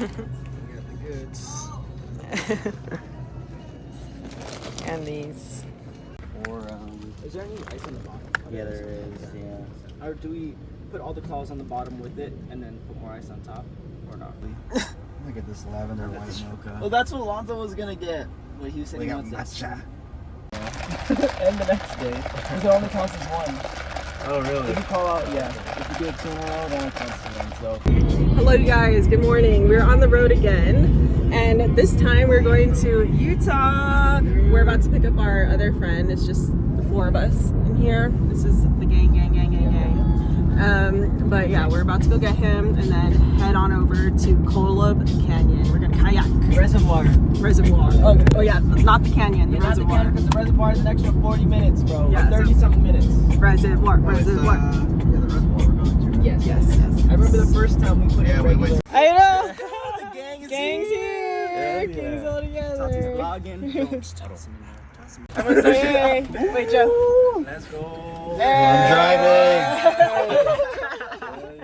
got the goods. And these. Or, is there any ice on the bottom? Yeah, there is, yeah. Or do we put all the claws on the bottom with it and then put more ice on top? Or not? Look at this lavender white mocha. Well, that's what Alonzo was gonna get. But he said We he got wants matcha. And the next day, because it only counts as one. Oh, really? If you call out, yeah. If you do it 2 in a row, then it counts as one. So. Hello, you guys. Good morning. We're on the road again, and this time we're going to Utah. We're about to pick up our other friend. It's just the 4 of us in here. This is the gang. But yeah, we're about to go get him and then head on over to Kolob Canyon. We're gonna kayak. Reservoir. Oh yeah, not the canyon, the reservoir. Because the reservoir is an extra 40 minutes, bro. Yeah, 30-something minutes. Reservoir. Yeah, the reservoir we're going to. Yes. I remember the first time we put in regular. I know. The gang is Gang's here. Gang's all together. Vlogging. Everyone say hey. Wait, Joe. Let's go. I'm driving.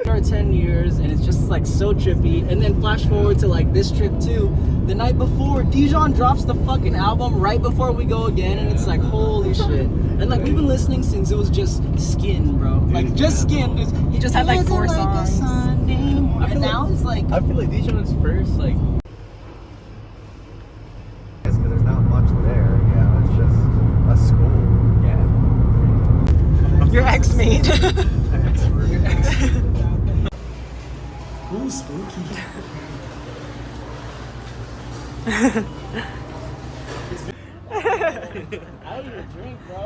For 10 years, and it's just like so trippy. And then flash forward to like this trip too. The night before, Dijon drops the fucking album right before we go again, and it's like holy shit. And like we've been listening since it was just Skin, bro. Like just Skin. He just had like 4 songs. And now it's like I feel like Dijon's first, like. It's because there's not much there. Yeah, it's just a school. Yeah. Your ex-mate. ooh, spooky. Out of your drink, bro.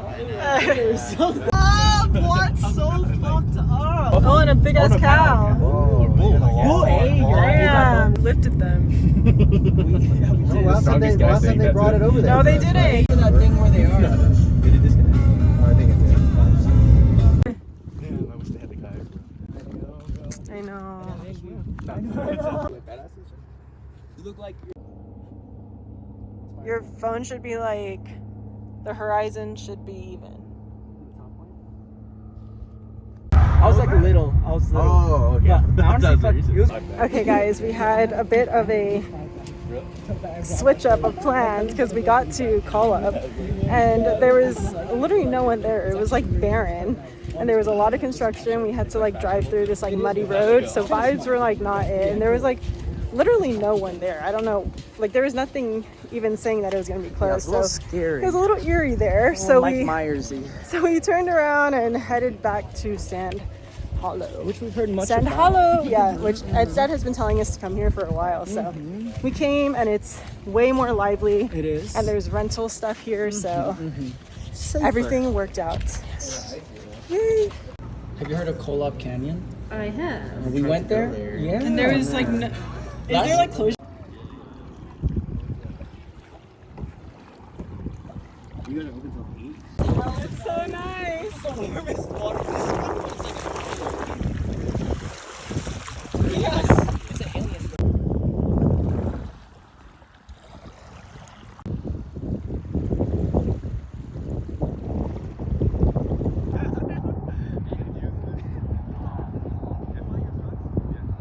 What? So fucked up. Oh, and a big ass cow. Oh, Hey, damn. Lifted them. last time they brought it over there. No, they didn't. That thing where they are. Did it disconnect? Oh, I think it did. Yeah, I wish they had the kayak. I know. You look like Your phone should be like, the horizon should be even. I was like little. Oh, okay. But honestly, fuck, it was Okay, guys, we had a bit of a switch up of plans because we got to Kolob and there was literally no one there. It was like barren and there was a lot of construction. We had to like drive through this like muddy road, so vibes were like not it, and there was like literally no one there. I don't know, like there was nothing even saying that it was gonna be closed. a little So scary. it was a little eerie there. So Mike Myers-y. we turned around and headed back to Sand Hollow. Which we've heard much Sand about. Hollow, yeah, which Ed's dad has been telling us to come here for a while. So we came and it's way more lively. It is. And there's rental stuff here, so everything worked out. Yay! Have you heard of Kolob Canyon? I have. We went there. Yeah. And there was like, no, is there like closure? You gotta open till 8? Oh, it's so nice. The warmest water. It's an alien.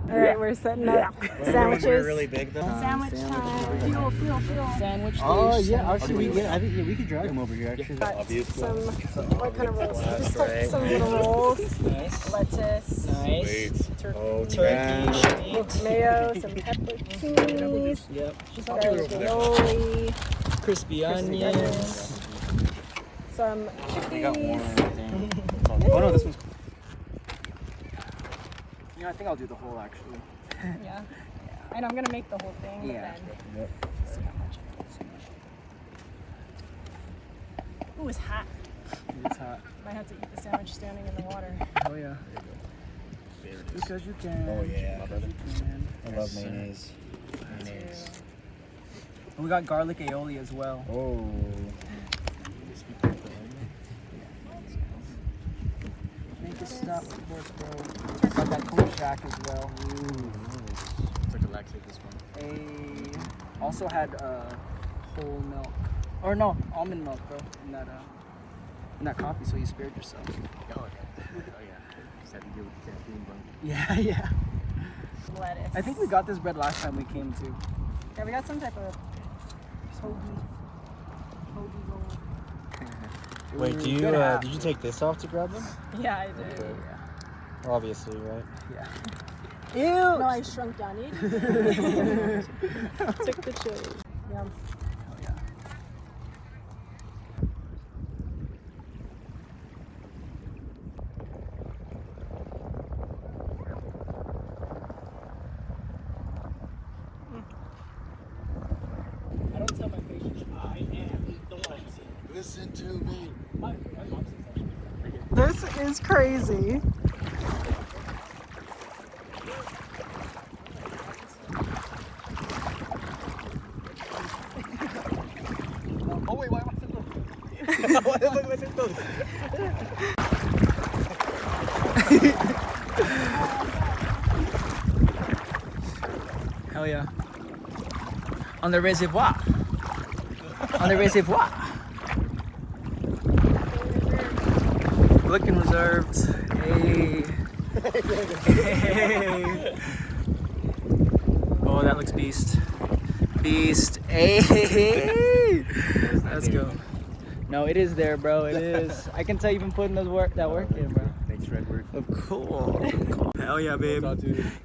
All right, we're setting up sandwiches. Really big though. Sandwich time. Fuel. Sandwich Oh station. yeah, actually, I think we could drag them over here. Actually, Some, what kind of rolls? Just like some little rolls. Nice. Lettuce. Nice. Turkey. Turkey. Meat. Mayo, some pepperoncinis. Yep. Ravioli. Crispy onions. Some chickpeas. Oh no, this one's cool. Yeah, I think I'll do the whole actually. Yeah. And I'm gonna make the whole thing. Yeah. But then see how much it is. Ooh, it's hot. It's hot. Might have to eat the sandwich standing in the water. Oh yeah. Because you can. Oh, yeah. Because you can. I love mayonnaise. And we got garlic aioli as well. Oh. Make a stop before it's cold. Got that cool shack as well. Ooh, it's like a lactate this one. Also had whole milk. Or no, almond milk, bro. In that coffee, so you spared yourself. Oh yeah. Just had to deal with the caffeine, bro. Yeah. lettuce. I think we got this bread last time we came to. Yeah, we got some type of hoagie roll. Wait, do you Good half. did you take this off to grab them? Yeah, I did. Obviously, right? Yeah. No, I shrunk down. Took the chili. Yum. Oh, yeah. I don't tell my patients I am the one. Listen to me. My mom says that. This is crazy. Oh wait, why am I so close? Hell yeah. On the reservoir. On the reservoir. Looking reserved. Hey. Hey. Oh, that looks beast. Beast. Hey. Let's go. No, it is there, bro. It is. I can tell you've been putting that work in, bro. Thanks, Redbird. Oh, cool. Hell yeah, babe.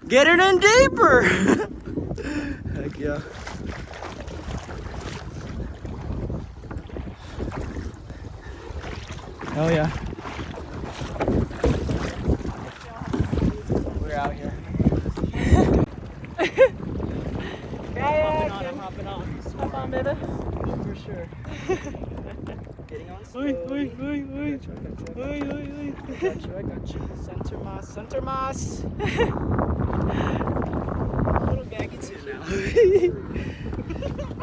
Get it in deeper. Heck yeah. Hell yeah. We're out here. I'm hopping on. Hop on, baby. For sure. Getting on slow. I got you. Center Moss. A little gaggy too now.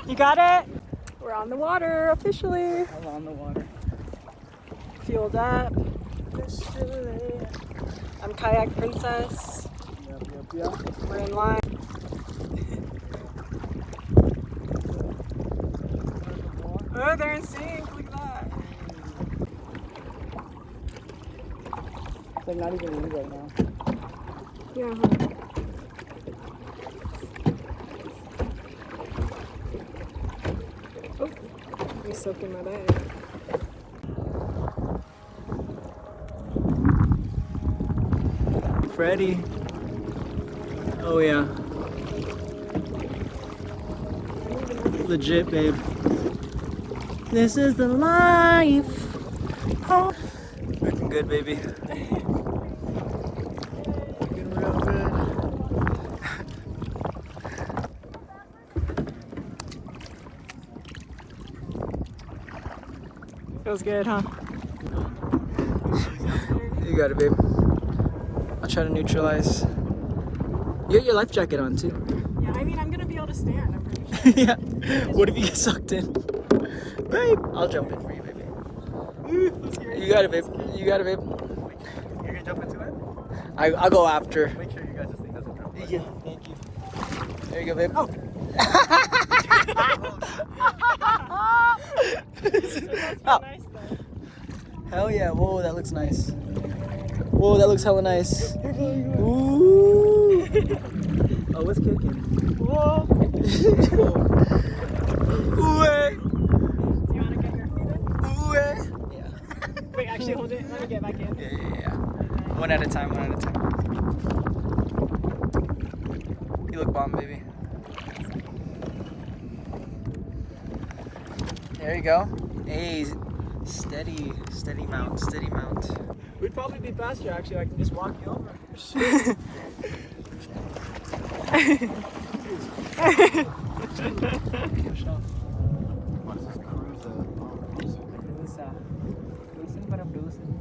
You got it? We're on the water officially. I'm on the water. Fueled up. Officially. I'm Kayak Princess. Yep. We're in line. Oh, they're in sync. Look at that. It's like not even wind right now. Yeah. Oh, I'm soaking my bag. Freddy. Oh yeah. Legit, babe. This is the life. Oh. Looking good, baby. Looking real good. Feels good, huh? You got it, babe. I'll try to neutralize. You got your life jacket on too. Yeah, I mean, I'm gonna be able to stand, I'm pretty sure. Yeah. What if you get sucked in? Babe, I'll jump in for you, baby. You got it, babe. You got it, babe. You're gonna jump into it? I'll go after. Make sure you guys this thing doesn't drop. Yeah, thank you. There you go, babe. Oh. Oh. Nice though. Hell yeah. Whoa, that looks nice. Whoa, that looks hella nice. Ooh. Oh, it's kicking. Whoa. Ooh, eh. Do you wanna get your feet in? Ooh, eh. Yeah. Wait, actually hold it. Let me get back in. Yeah. One at a time, one at a time. You look bomb, baby. There you go. Hey, steady mount, steady mount. We'd probably be faster actually. I can just walk you over. What is this cruiser? Cruising para cruising.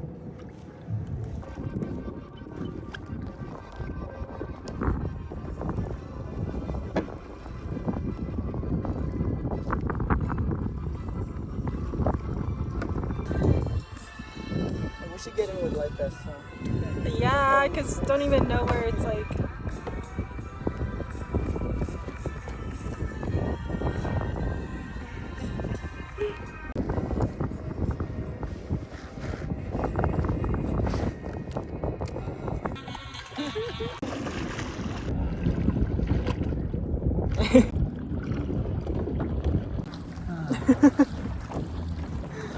We should get in with life vests, huh? Yeah, because don't even know where it's like.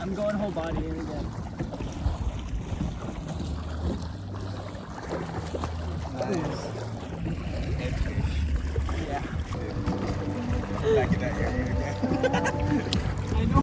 I'm going whole body in again. Nice. Yeah. Back in that area again. I know.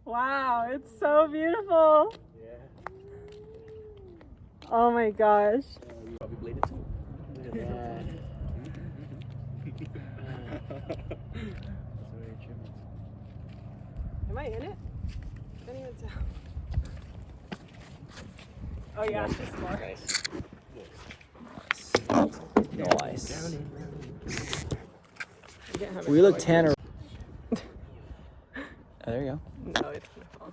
Wow, it's so beautiful. Oh my gosh. You probably played it too. Yeah. Am I in it? I can't even tell. Oh yeah, it's just more. Nice. You can't have We it look going. tanner. Oh, there you go. No, it's gonna fall.